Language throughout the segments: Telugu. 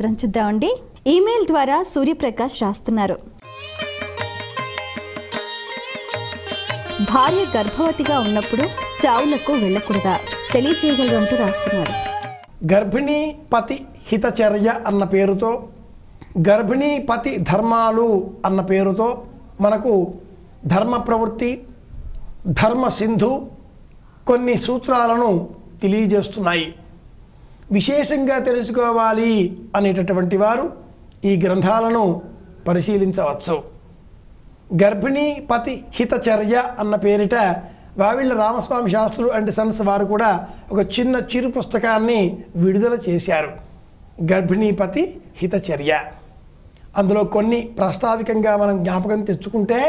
శాస్త్రం చూద్దామండి. ఈమెయిల్ ద్వారా సూర్యప్రకాష్ రాస్తున్నారు. భార్య గర్భవతిగా ఉన్నప్పుడు చావులకు వెళ్ళకూడదా తెలియజేయగలరు అంటూ రాస్తున్నారు. గర్భిణీ పతి హితచర్య అన్న పేరుతో, గర్భిణీ పతి ధర్మాలు అన్న పేరుతో మనకు ధర్మ ప్రవృత్తి, ధర్మ సింధు కొన్ని సూత్రాలను తెలియజేస్తున్నాయి. విశేషంగా తెలుసుకోవాలి అనేటటువంటి వారు ఈ గ్రంథాలను పరిశీలించవచ్చు. గర్భిణీ పతి హితచర్య అన్న పేరిట వావిళ్ళ రామస్వామి శాస్త్రులు అండ్ సన్స్ వారు కూడా ఒక చిన్న చిరు పుస్తకాన్ని విడుదల చేశారు. గర్భిణీ పతి హితచర్య. అందులో కొన్ని ప్రస్తావికంగా మనం జ్ఞాపకం తెచ్చుకుంటే,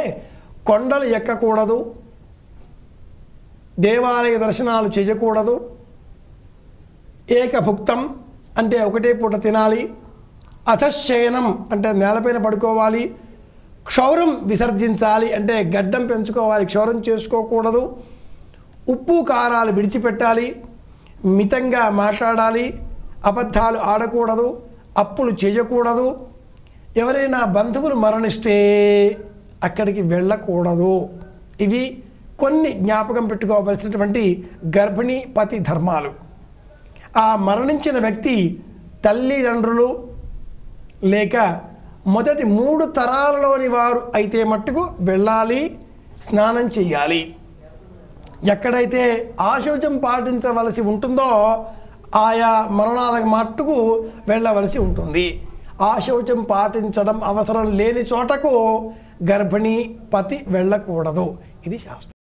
కొండలు ఎక్కకూడదు, దేవాలయ దర్శనాలు చేయకూడదు, ఏకభుక్తం అంటే ఒకటే పూట తినాలి, అధశయనం అంటే నేలపైన పడుకోవాలి, క్షౌరం విసర్జించాలి అంటే గడ్డం పెంచుకోవాలి, క్షౌరం చేసుకోకూడదు, ఉప్పు కారాలు విడిచిపెట్టాలి, మితంగా మాట్లాడాలి, అబద్ధాలు ఆడకూడదు, అప్పులు చేయకూడదు, ఎవరైనా బంధువులు మరణిస్తే అక్కడికి వెళ్ళకూడదు. ఇవి కొన్ని జ్ఞాపకం పెట్టుకోవలసినటువంటి గర్భిణీ పతి ధర్మాలు. ఆ మరణించిన వ్యక్తి తల్లిదండ్రులు లేక మొదటి 3 తరాలలోని వారు అయితే మట్టుకు వెళ్ళాలి, స్నానం చేయాలి. ఎక్కడైతే ఆశౌచం పాటించవలసి ఉంటుందో ఆయా మరణాలకు మట్టుకు వెళ్ళవలసి ఉంటుంది. ఆశౌచం పాటించడం అవసరం లేని చోటకు గర్భిణీ పతి వెళ్ళకూడదు. ఇది శాస్త్రం.